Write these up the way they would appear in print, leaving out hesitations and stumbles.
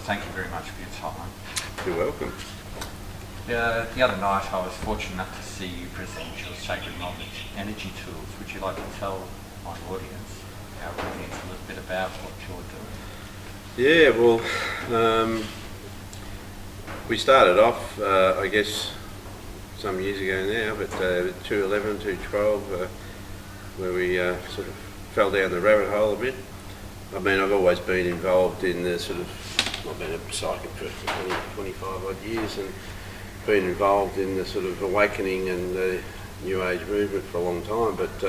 thank you very much for your time. You're welcome. The other night I was fortunate enough to see you present your Sacred Knowledge energy tools. Would you like to tell my audience, our audience, a little bit about what you're doing? Yeah, well, we started off, I guess, some years ago now, but 211, 212, where we sort of fell down the rabbit hole a bit. I mean, I've always been involved in the sort of, I've been a psychic for 25 odd years and been involved in the sort of awakening and the New Age movement for a long time, but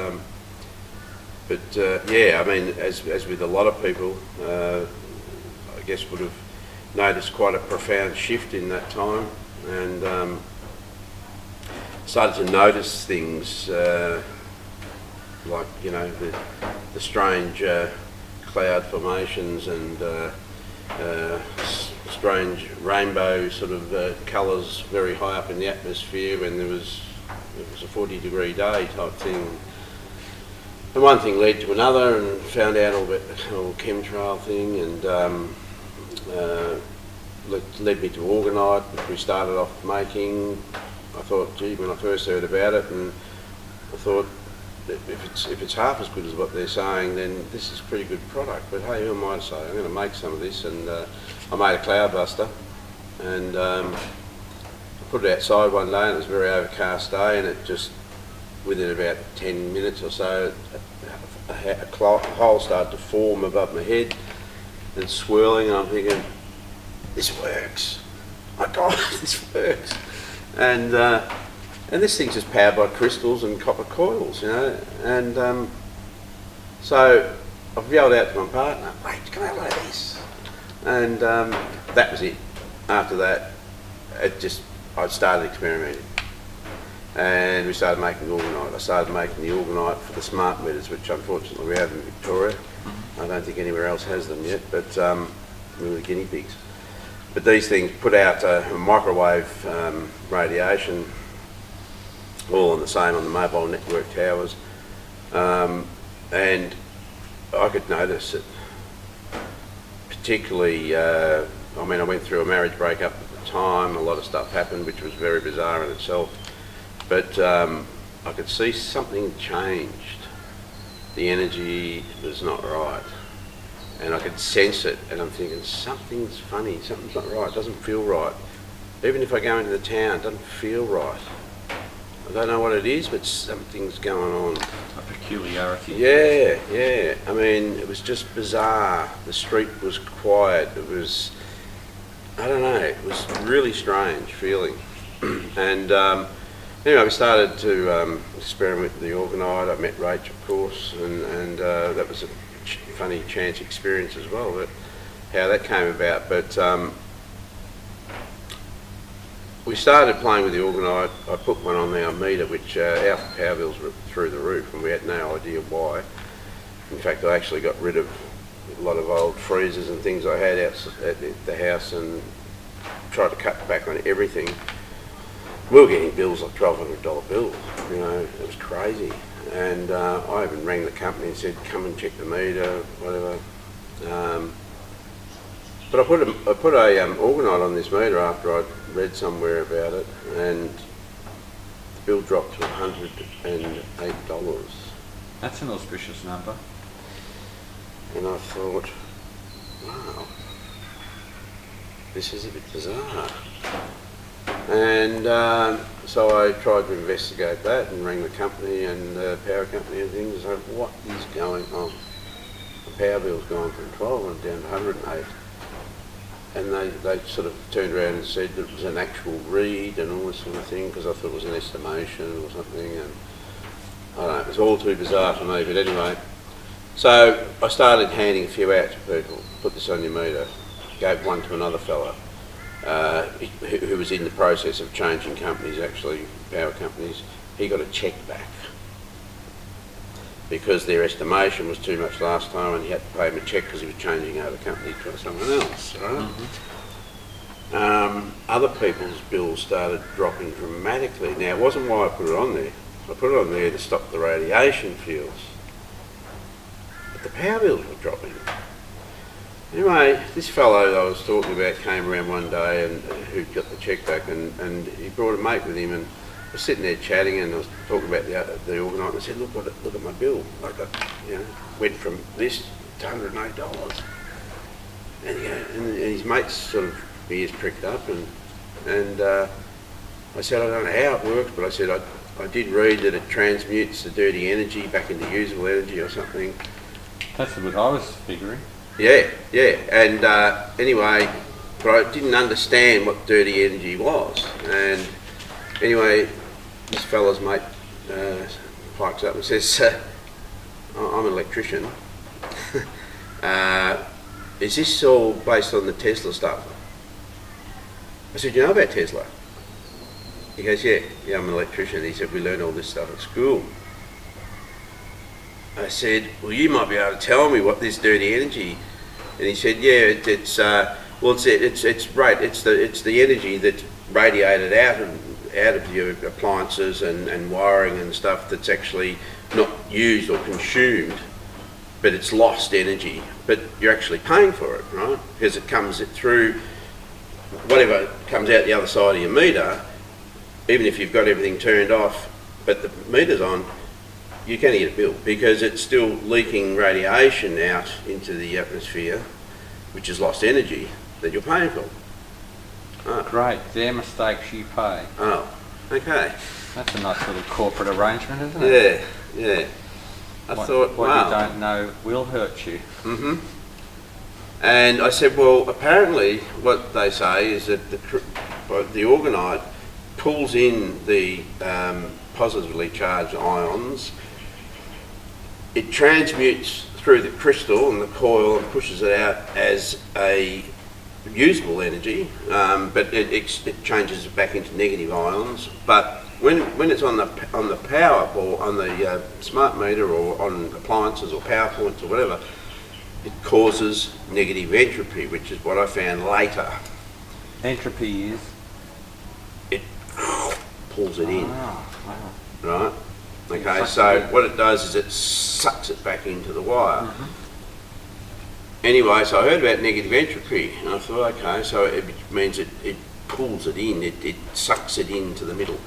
yeah, I mean, as with a lot of people, I guess would have noticed quite a profound shift in that time, and started to notice things like, you know, the strange cloud formations and strange rainbow sort of colours very high up in the atmosphere when it was a 40-degree day type thing. And one thing led to another, and found out all about the whole chemtrail thing, and led me to orgonite, which we started off making. I thought, gee, when I first heard about it, and I thought, if it's half as good as what they're saying, then this is a pretty good product. But hey, who am I to say? I'm going to make some of this, and I made a cloud buster, and I put it outside one day, and it was a very overcast day, and it just, within about 10 minutes or so, a hole started to form above my head and swirling, and I'm thinking, this works. My God, this works. And this thing's just powered by crystals and copper coils, you know. And so I've yelled out to my partner, "Wait, can I have one of this?" And that was it. After that, I started experimenting. And we started making orgonite. I started making the orgonite for the smart meters, which unfortunately we have in Victoria. I don't think anywhere else has them yet, but we were the guinea pigs. But these things put out microwave radiation, all on the same on the mobile network towers, and I could notice it. Particularly, I mean, I went through a marriage breakup at the time. A lot of stuff happened, which was very bizarre in itself. But I could see something changed. The energy was not right, and I could sense it. And I'm thinking, something's funny. Something's not right. It doesn't feel right. Even if I go into the town, it doesn't feel right. I don't know what it is, but something's going on. A peculiarity. Yeah. I mean, it was just bizarre. The street was quiet. It was, I don't know, it was really strange feeling. And anyway, we started to experiment with the orgonite. I met Rach, of course, and that was a funny chance experience as well, but how that came about. But we started playing with the orgonite. I put one on our meter, which our power bills were through the roof, and we had no idea why. In fact, I actually got rid of a lot of old freezers and things I had out at the house and tried to cut back on everything. We were getting bills like $1,200 bills, you know, it was crazy. And I even rang the company and said, come and check the meter, whatever. But I put a orgonite on this meter after I'd read somewhere about it, and the bill dropped to $108. That's an auspicious number. And I thought, wow, this is a bit bizarre. And so I tried to investigate that and rang the company and the power company and things and said, what is going on? The power bill's gone from 12 down to 108. And they sort of turned around and said that it was an actual read and all this sort of thing, because I thought it was an estimation or something, and I don't know, it was all too bizarre for me. But anyway, so I started handing a few out to people. Put this on your meter. Gave one to another fella who was in the process of changing companies, actually, power companies. He got a cheque back because their estimation was too much last time, and he had to pay him a cheque because he was changing over company to someone else, right? Other people's bills started dropping dramatically. Now, it wasn't why I put it on there. I put it on there to stop the radiation fields. But the power bills were dropping. Anyway, this fellow I was talking about came around one day and who got the cheque back, and he brought a mate with him, and I was sitting there chatting, and I was talking about the organiser, and I said, look at my bill. Like went from this to $108. And, and his mates sort of ears pricked up, and I said, I don't know how it works, but I said I did read that it transmutes the dirty energy back into usable energy or something. That's what I was figuring. Yeah, and anyway, but I didn't understand what dirty energy was, and anyway, this fella's mate pikes up and says, I'm an electrician. Is this all based on the Tesla stuff? I said, you know about Tesla? He goes, yeah, I'm an electrician. He said, we learn all this stuff at school. I said, well, you might be able to tell me what this dirty energy. And he said, yeah, it's the energy that's radiated out of your appliances and wiring and stuff that's actually not used or consumed, but it's lost energy. But you're actually paying for it, right? Because it comes through whatever comes out the other side of your meter. Even if you've got everything turned off, but the meter's on, you can get a bill because it's still leaking radiation out into the atmosphere, which is lost energy that you're paying for. Oh. Great, their mistakes you pay. Oh, okay. That's a nice little corporate arrangement, isn't it? Yeah. I What thought, wow. you don't know will hurt you. Mm-hmm. And I said, well, apparently what they say is that the orgonite pulls in the positively charged ions. It transmutes through the crystal and the coil and pushes it out as a usable energy, but it changes it back into negative ions. But when it's on the power or on the smart meter or on appliances or power points or whatever, it causes negative entropy, which is what I found later. Entropy is? It pulls it in. Wow. Right? Okay, so what it does is it sucks it back into the wire. Mm-hmm. Anyway, so I heard about negative entropy, and I thought, okay, so it means it pulls it in, it sucks it into the middle.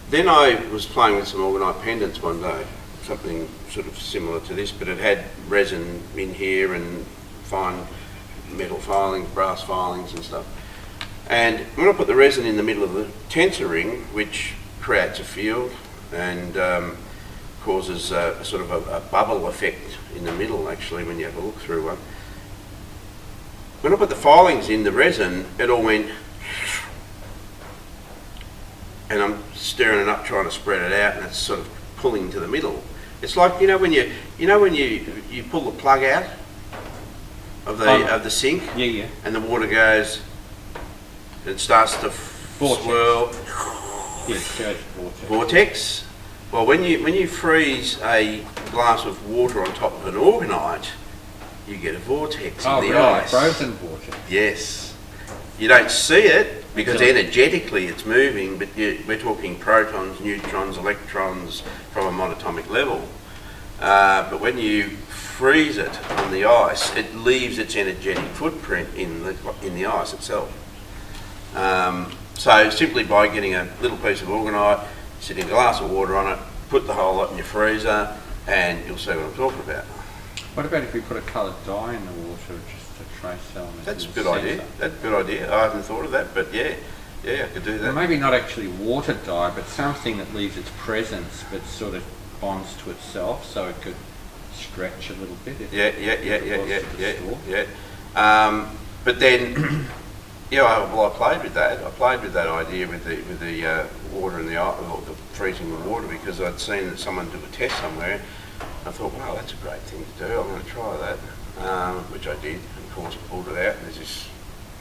Then I was playing with some orgonite pendants one day, something sort of similar to this, but it had resin in here and fine metal filings, brass filings and stuff. And when I put the resin in the middle of the tensor ring, which creates a field and causes sort of a bubble effect in the middle, actually, when you have a look through one. When I put the filings in the resin, it all went, and I'm stirring it up, trying to spread it out, and it's sort of pulling to the middle. It's like when you pull the plug out of the sink, Yeah. and the water goes, and it starts to swirl. Yes, goes Vortex. Well, when you freeze a glass of water on top of an orgonite, you get a vortex in the really? ice. Frozen vortex. Yes. You don't see it because energetically it's moving, but we're talking protons, neutrons, electrons from a monatomic level. But when you freeze it on the ice, it leaves its energetic footprint in the ice itself. So simply by getting a little piece of orgonite, sitting a glass of water on it, put the whole lot in your freezer, and you'll see what I'm talking about. What about if we put a coloured dye in the water just to trace elements? That's a good idea. That's a good idea. I haven't thought of that, but yeah, I could do that. Well, maybe not actually water dye, but something that leaves its presence but sort of bonds to itself, so it could stretch a little bit. But then, I played with that. I played with that idea with the water and the freezing the water, because I'd seen that someone do a test somewhere. I thought, wow, that's a great thing to do. I'm going to try that, which I did. And of course, I pulled it out, and there's this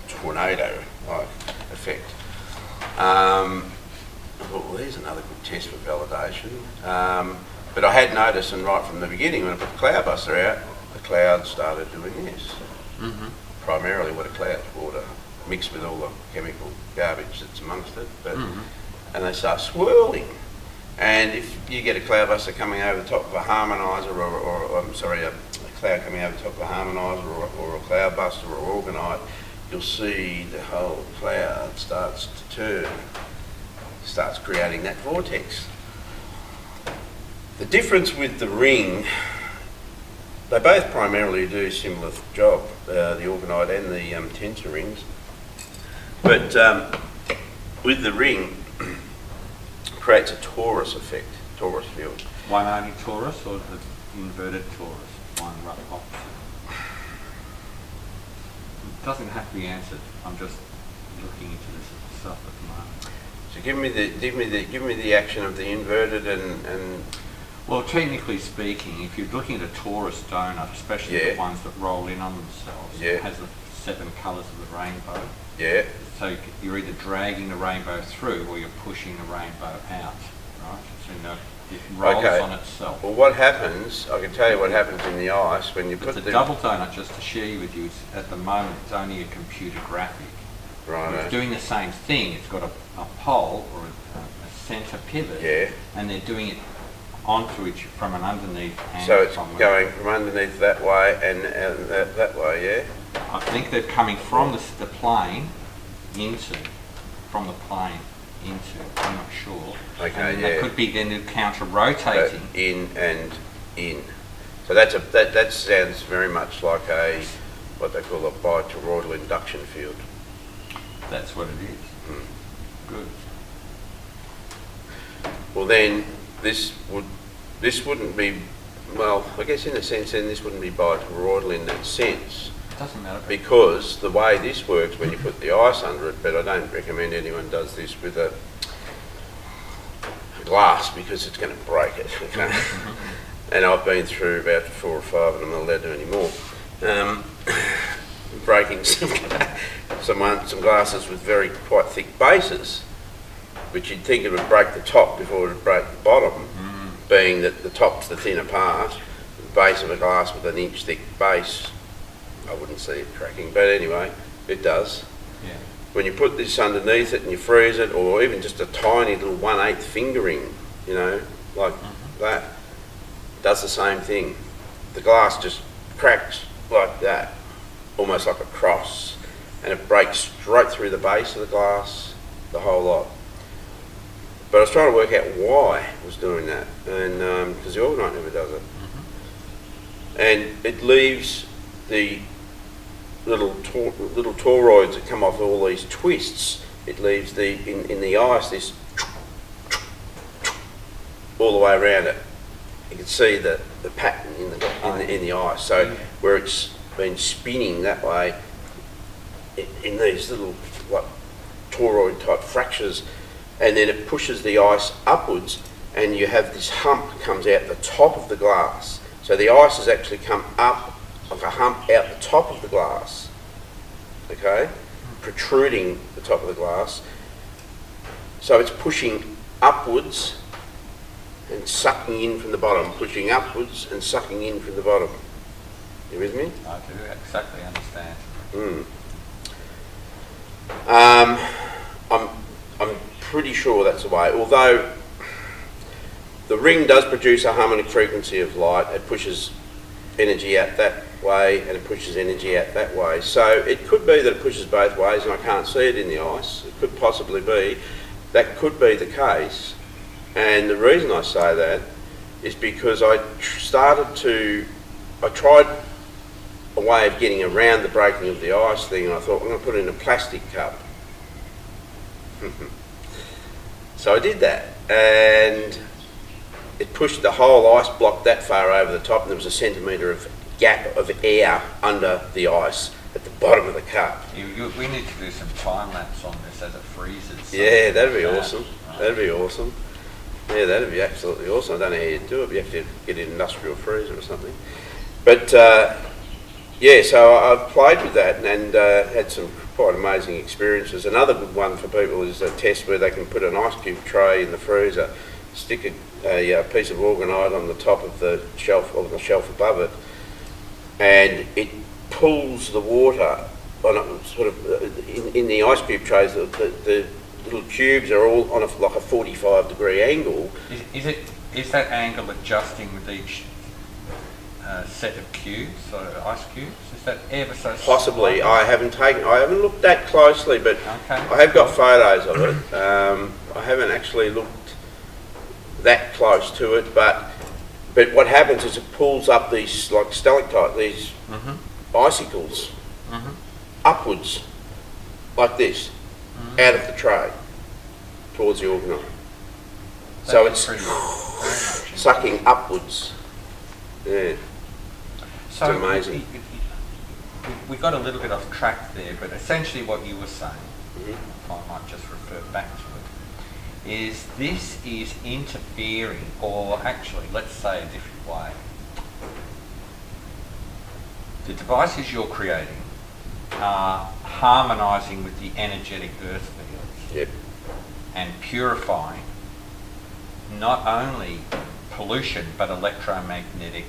tornado-like effect. I thought, well, there's another good test for validation. But I had noticed, and right from the beginning, when I put the cloud buster out, the cloud started doing this. Mm-hmm. Primarily what a cloud's water, mixed with all the chemical garbage that's amongst it, but and they start swirling. And if you get a cloud buster coming over the top of a harmonizer or a cloud coming over the top of a harmoniser or a cloud buster or orgonite, you'll see the whole cloud starts to turn, starts creating that vortex. The difference with the ring, they both primarily do a similar job, the orgonite and the tensor rings, but with the ring, creates a torus effect, torus field. One only torus or the inverted torus? One rough opposite? It doesn't have to be answered. I'm just looking into this stuff at the moment. So give me the action of the inverted and well, technically speaking, if you're looking at a torus donut, especially the ones that roll in on themselves, it has the 7 colours of the rainbow. Yeah. So you're either dragging the rainbow through or you're pushing the rainbow out, right? So it rolls on itself. Well, what happens, I can tell you what happens in the ice when you put the double donut, just to share with you, at the moment it's only a computer graphic. Right. It's doing the same thing. It's got a pole or a centre pivot, and they're doing it onto it from an underneath. And so it's going from underneath that way and that way, yeah? I think they're coming from the plane from the plane into, I'm not sure. Okay, and they could be then counter-rotating. In and in. So that sounds very much like what they call a bitoroidal induction field. That's what it is. Good. Well then, this wouldn't be, well, I guess in a sense then this wouldn't be bitoroidal in that sense. Doesn't matter. Because the way this works when you put the ice under it, but I don't recommend anyone does this with a glass because it's going to break it. Okay? And I've been through about 4 or 5 and I'm not allowed to do any more. Breaking some glasses with quite thick bases, which you'd think it would break the top before it would break the bottom, being that the top's the thinner part, the base of a glass with an inch thick base, I wouldn't see it cracking, but anyway, it does. Yeah. When you put this underneath it and you freeze it, or even just a tiny little 1/8 fingering, you know, like that, it does the same thing. The glass just cracks like that, almost like a cross, and it breaks straight through the base of the glass, the whole lot. But I was trying to work out why it was doing that, and because the orgonite never does it. And it leaves the little toroids that come off all these twists. It leaves in the ice this all the way around it. You can see the pattern in the ice. So where it's been spinning that way in these little like toroid type fractures, and then it pushes the ice upwards, and you have this hump comes out the top of the glass. So the ice has actually come up like a hump out the top of the glass, okay, protruding the top of the glass. So it's pushing upwards and sucking in from the bottom, pushing upwards and sucking in from the bottom. You with me? I do exactly understand. I'm pretty sure that's the way, although the ring does produce a harmonic frequency of light. It pushes energy out that way and it pushes energy out that way. So it could be that it pushes both ways and I can't see it in the ice. It could possibly be. That could be the case. And the reason I say that is because I tried a way of getting around the breaking of the ice thing, and I thought I'm going to put it in a plastic cup. So I did that, and it pushed the whole ice block that far over the top, and there was a centimetre of gap of air under the ice at the bottom of the cup. We need to do some time lapse on this as it freezes. Yeah, that'd be awesome. Right. That'd be awesome. Yeah, that'd be absolutely awesome. I don't know how you'd do it. You have to get an industrial freezer or something. But yeah, so I've played with that and had some quite amazing experiences. Another good one for people is a test where they can put an ice cube tray in the freezer, stick a piece of orgonite on the top of the shelf, or the shelf above it, and it pulls the water on a, sort of in the ice cube trays. The little cubes are all on like a 45-degree angle. Is that angle adjusting with each set of cubes, or ice cubes? Is that ever so Possibly. small? I haven't looked that closely, but Okay. I have got photos of it. I haven't actually looked that close to it, but what happens is it pulls up these like stalactite, these icicles upwards, like this, out of the tray towards the organoid. So it's sucking upwards. Yeah. So it's amazing. We got a little bit off track there, but essentially what you were saying, if I might just refer back to it, is this is interfering, or actually, let's say a different way. The devices you're creating are harmonising with the energetic earth fields Yep. and purifying not only pollution but electromagnetic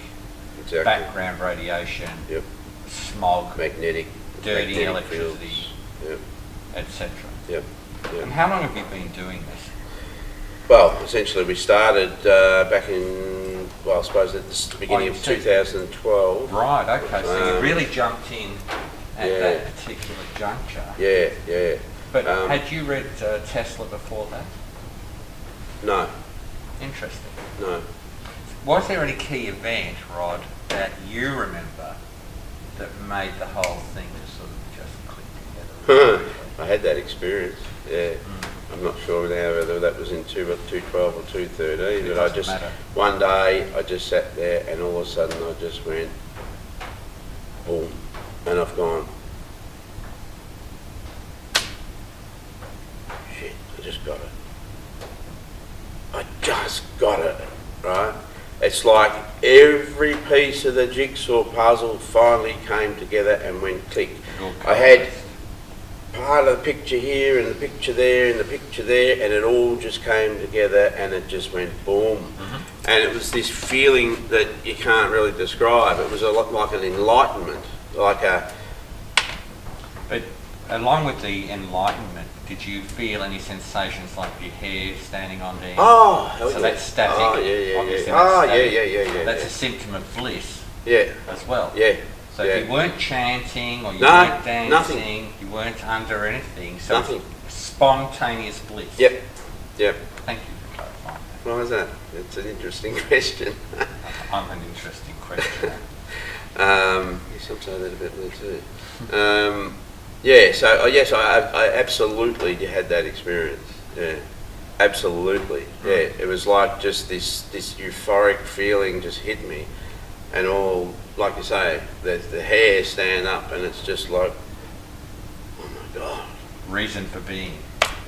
Exactly. background radiation, Yep. smog, Magnetic. dirty magnetic electricity, fields. Yep. etc. Yep. Yep. And how long have you been doing this? Well, essentially we started back in, well, I suppose at the beginning you of said- 2012. Right, okay, so you really jumped in at yeah. that particular juncture. Yeah, yeah. But had you read Tesla before that? No, Interesting. no. Was there any key event, Rod, that you remember that made the whole thing just sort of just click together? I had that experience, yeah. I'm not sure now whether that was in 212 or 213, but I doesn't just, matter. one day I just sat there and all of a sudden I just went, boom, and I've gone, shit, I just got it. I just got it, right? It's like every piece of the jigsaw puzzle finally came together and went click. I had part of the picture here and the picture there and the picture there, and it all just came together and it just went boom. And it was this feeling that you can't really describe. It was a lot like an enlightenment, like a... But along with the enlightenment, did you feel any sensations like your hair standing on end? Oh, hell so yeah. that's static. Oh, yeah, yeah, obviously yeah. that's Oh, static. yeah. That's yeah. a symptom of bliss Yeah, as well. yeah. So yeah. if you weren't chanting or you No, weren't dancing, nothing. you weren't under anything, so Nothing. it's spontaneous bliss. Yep, yep. Thank you for clarifying that. Why is that? It's an interesting question. I'm an interesting question. Yes, I'm saying that a bit there too. Yeah, so yes, I absolutely had that experience. Yeah, absolutely. Yeah, it was like just this euphoric feeling just hit me, and all, like you say, the hair stand up, and it's just like, oh my god. Reason for being.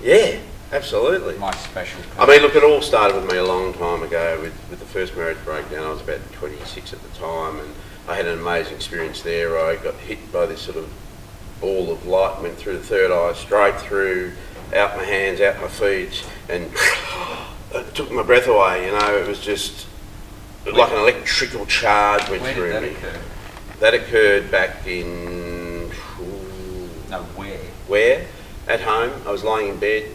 Yeah, absolutely. My special person. I mean, look, it all started with me a long time ago with the first marriage breakdown. I was about 26 at the time, and I had an amazing experience there. I got hit by this sort of ball of light, went through the third eye, straight through, out my hands, out my feet, and it took my breath away, you know. It was just like an electrical charge went Where through did that me. occur? That occurred back in... No, where? Where? At home. I was lying in bed,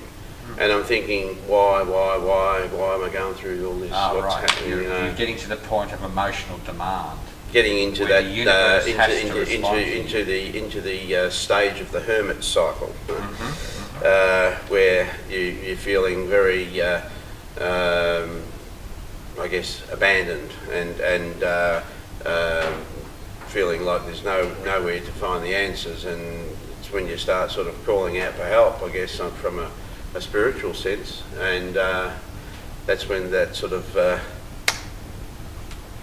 and I'm thinking, why am I going through all this? Oh, What's right. happening? You're getting to the point of emotional demand. Getting into where that the universe has to respond to into the stage of the hermit cycle, where you're feeling very, I guess, abandoned and feeling like there's nowhere to find the answers, and it's when you start sort of calling out for help, I guess, from a spiritual sense, and that's when that sort of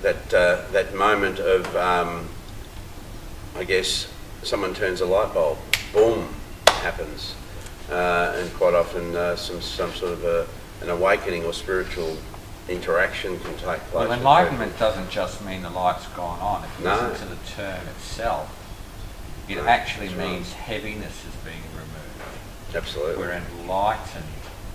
that moment of, I guess, someone turns a light bulb, boom, happens, and quite often some sort of an awakening or spiritual interaction can take place. Well, enlightenment doesn't just mean the light's gone on. If you No. listen to the term itself, it No, actually that's right. means heaviness is being removed. Absolutely. We're enlightened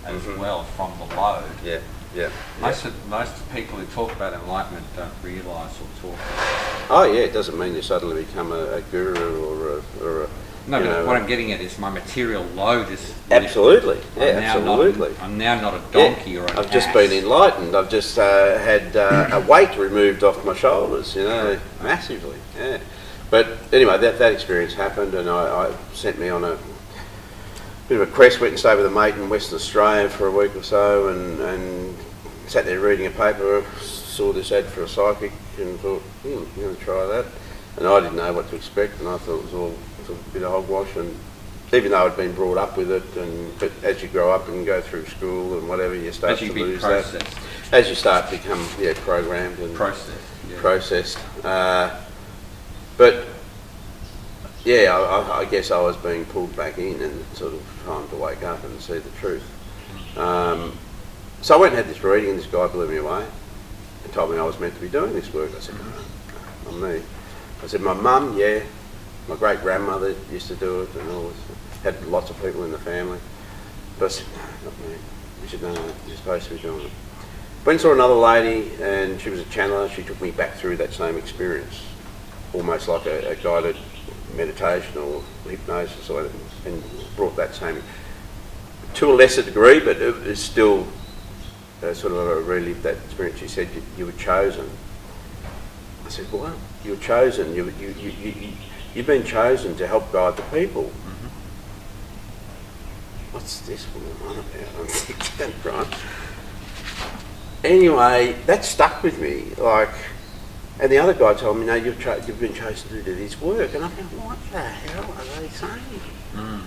as well from the load. Yeah, yeah. Most of the people who talk about enlightenment don't realise or talk about it. Oh yeah, it doesn't mean you suddenly become a guru or No, you but know, what I'm getting at is my material load is... absolutely, yeah, I'm now absolutely. I'm now not a donkey or an I've just ass. been enlightened. I've just had a weight removed off my shoulders, you know, massively. Yeah. But anyway, that experience happened, and I sent me on a bit of a quest. Went and stayed with a mate in Western Australia for a week or so, and sat there reading a paper. Saw this ad for a psychic, and thought, I'm going to try that. And I didn't know what to expect, and I thought it was all sort of a bit of hogwash. And even though I'd been brought up with it, but as you grow up and go through school and whatever, you start to lose that. As you start to become programmed and processed. But yeah, I guess I was being pulled back in and sort of time to wake up and see the truth. So I went and had this reading, and this guy blew me away and told me I was meant to be doing this work. I said, no, not me. I said, my mum, yeah, my great grandmother used to do it, and always had lots of people in the family. But I said, no, not me. He said, no, you're supposed to be doing it. Went and saw another lady, and she was a channeler. She took me back through that same experience, almost like a guided meditation or hypnosis, or and brought that same, to a lesser degree, but it was still sort of a relive that experience. She said, you were chosen. I said, well, you were chosen. You've been chosen to help guide the people. Mm-hmm. What's this woman on about? I'm thinking, right? Anyway, that stuck with me. And the other guy told me, no, you've been chosen to do this work. And I thought, what the hell are they saying? Mm.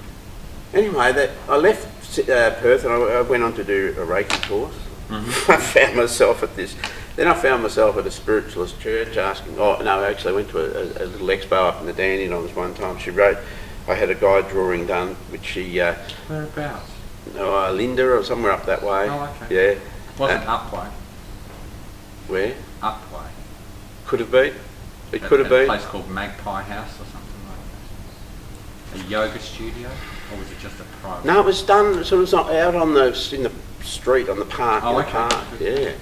Anyway, I left Perth, and I went on to do a Reiki course. Mm-hmm. I found myself at this. Then I found myself at a spiritualist church asking. Oh no, actually, I went to a little expo up in the Dandenongs one time. She wrote. I had a guide drawing done, which she. Whereabouts? Linda or somewhere up that way. Oh, okay. Yeah. Wasn't Upway? Where? Upway. Could have been. It could have been. A place called Magpie House or something like that. A yoga studio, or was it just a private? No, it was done sort of out on in the street on the park. Oh, in okay. The park, yeah.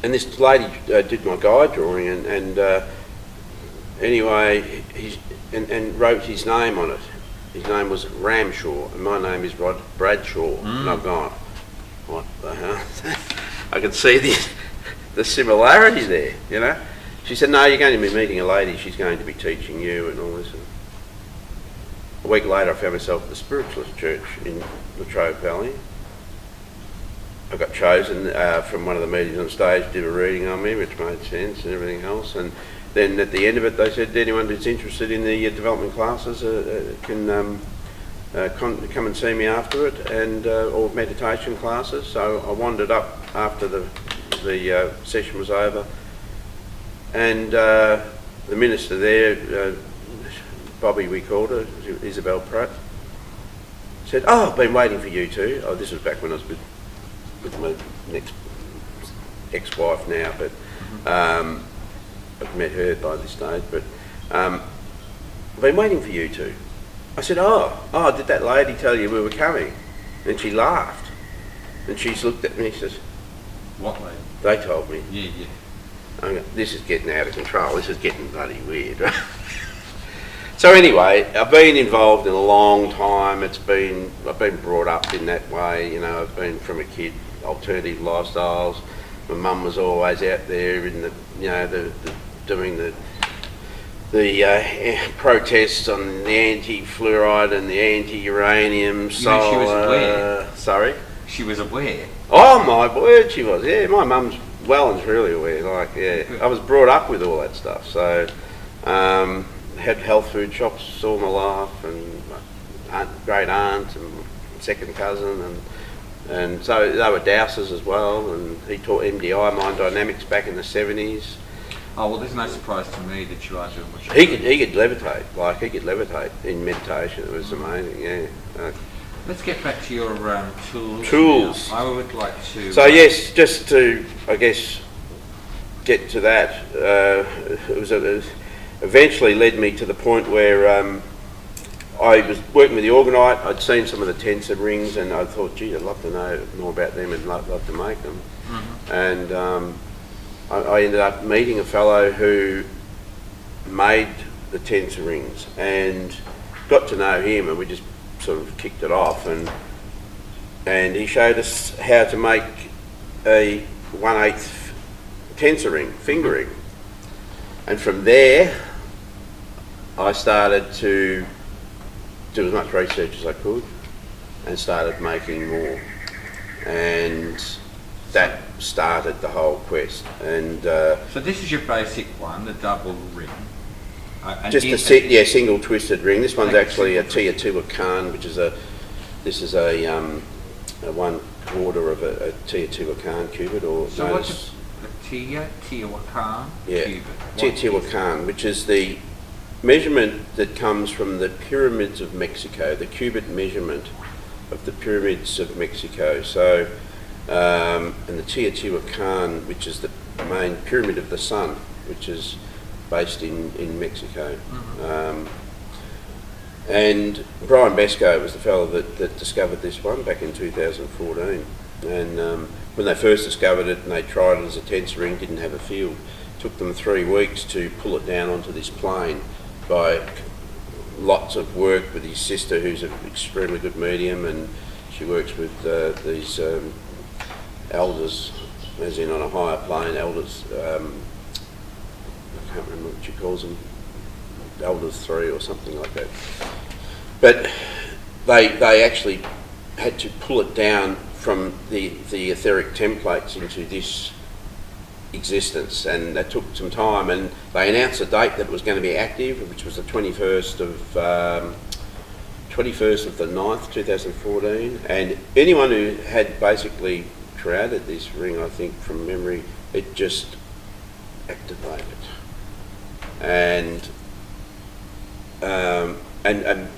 And this lady did my guide drawing, and anyway, and wrote his name on it. His name was Ramshaw, and my name is Bradshaw. And I've gone, what the hell? I could see the similarity there, you know. She said, no, you're going to be meeting a lady. She's going to be teaching you and all this. And a week later, I found myself at the spiritualist church in Latrobe Valley. I got chosen from one of the meetings on stage, did a reading on me, which made sense and everything else. And then at the end of it, they said, anyone who's interested in the development classes can come and see me after it, and or meditation classes. So I wandered up after the session was over, and the minister there, Bobby we called her, Isabel Pratt, said, oh, I've been waiting for you too. Oh, this was back when I was with my next ex-wife now, but I've met her by this stage, but I've been waiting for you two. I said, oh, did that lady tell you we were coming? And she laughed, and she's looked at me and says, what lady? They told me. Yeah. This is getting out of control. This is getting bloody weird. So anyway, I've been involved in a long time. I've been brought up in that way. You know, I've been from a kid, alternative lifestyles. My mum was always out there in doing the protests on the anti-fluoride and the anti-uranium solar. She was aware. Sorry? She was aware. Oh my word, she was. Yeah, my mum's well and truly aware. I was brought up with all that stuff. So, had health food shops all my life, and great aunt and second cousin, and so they were dowsers as well. And he taught MDI, mind dynamics, back in the 70s. Oh well, there's no surprise to me that you are doing what you're doing. He could levitate, he could levitate in meditation. It was amazing. Yeah. Let's get back to your tools. Tools. Now. I would like to. So yes, just to get to that. It eventually led me to the point where I was working with the orgonite. I'd seen some of the tensor rings, and I thought, gee, I'd love to know more about them and love to make them. Mm-hmm. And I ended up meeting a fellow who made the tensor rings, and got to know him, and we just sort of kicked it off, and he showed us how to make a 1/8 tensor ring, finger ring. And from there, I started to do as much research as I could and started making more. And that started the whole quest. And so this is your basic one, the double ring. just a single twisted ring. This one's actually a Teotihuacan, which is this is a 1/4 of a Teotihuacan cubit, or so what's a Teotihuacan cubit? Teotihuacan, which is the measurement that comes from the pyramids of Mexico, the cubit measurement of the pyramids of Mexico. So, and the Teotihuacan, which is the main pyramid of the sun, which is based in Mexico. And Brian Besco was the fellow that discovered this one back in 2014. And when they first discovered it and they tried it as a tensor ring, didn't have a field. It took them 3 weeks to pull it down onto this plane by lots of work with his sister, who's an extremely good medium, and she works with these elders, as in on a higher plane, elders, I can't remember what she calls them, elders 3 or something like that. But they actually had to pull it down from the etheric templates into this existence, and that took some time, and they announced a date that it was going to be active, which was the 21st of the 9th, 2014, and anyone who had basically created this ring, I think from memory, it just activated. And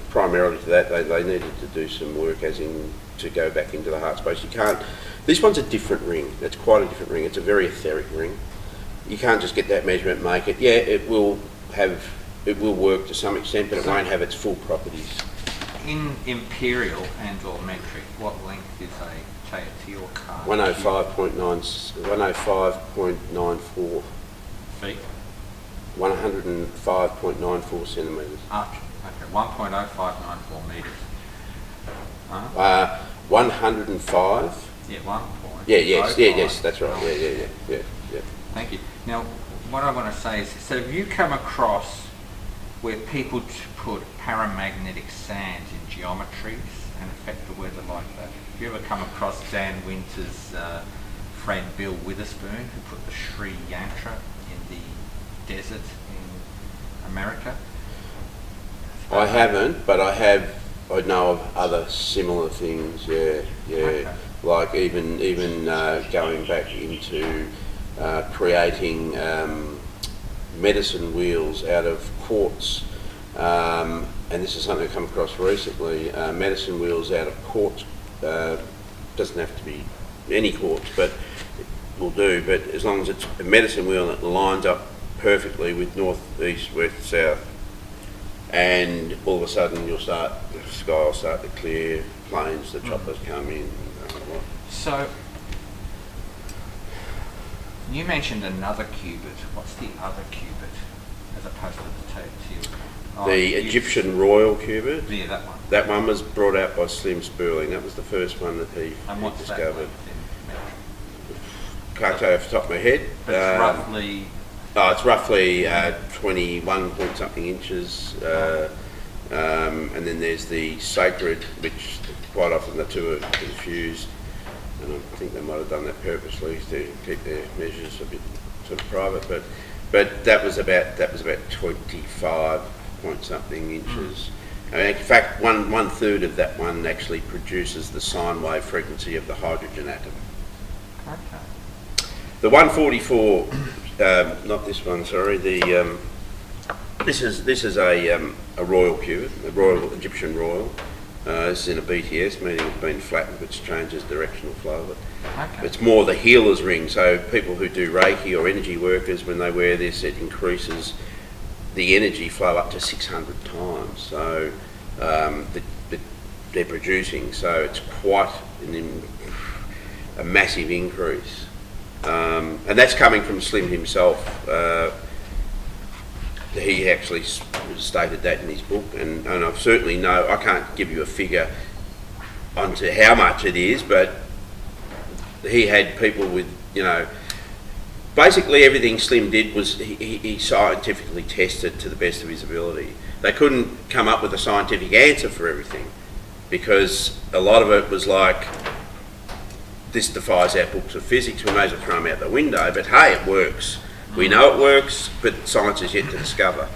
primarily to that, they needed to do some work, as in to go back into the heart space. You can't. This one's a different ring. It's quite a different ring. It's a very etheric ring. You can't just get that measurement, make it. Yeah, it will work to some extent, but it won't have its full properties. In imperial and/or metric, what length is a Teotihuacan? 105.94 feet. 105.94 centimetres. Okay, 1.0594 metres. 105. Yeah, 1 point. Yes, that's right. Yeah. Thank you. Now, what I want to say is, so have you come across where people put paramagnetic sands in geometries and affect the weather like that? Have you ever come across Dan Winter's friend Bill Witherspoon, who put the Sri Yantra in the desert in America? I haven't, but I know of other similar things. Yeah. Okay. Like even going back into creating medicine wheels out of quartz, and this is something I've come across recently. Medicine wheels out of quartz, doesn't have to be any quartz, but it will do. But as long as it's a medicine wheel that lines up perfectly with north, east, west, south, and all of a sudden the sky will start to clear, planes, the choppers come in. So, you mentioned another cubit. What's the other cubit as opposed to the Teotihuacan? The Egyptian royal cubit. Yeah, that one. That one was brought out by Slim Sperling. That was the first one that he discovered. Can't tell you off the top of my head. But it's roughly... it's roughly 21 point something inches. And then there's the sacred, which quite often the two are confused. And I think they might have done that purposely to keep their measures a bit sort of private. But that was about 25 point something inches. In fact, one third of that one actually produces the sine wave frequency of the hydrogen atom. Okay. The 144, not this one, sorry. This is a royal cubit, a royal Egyptian royal. This is in a BTS, meaning it's been flattened, which changes directional flow of it. Okay. It's more the healer's ring, so people who do Reiki or energy workers, when they wear this, it increases the energy flow up to 600 times. So that they're producing, so it's quite a massive increase. And that's coming from Slim himself. he actually stated that in his book, and I've certainly I can't give you a figure onto how much it is, but he had people with, basically everything Slim did was he scientifically tested to the best of his ability. They couldn't come up with a scientific answer for everything, because a lot of it was like, this defies our books of physics, we may as well throw them out the window, but hey, it works. We know it works, but science is yet to discover.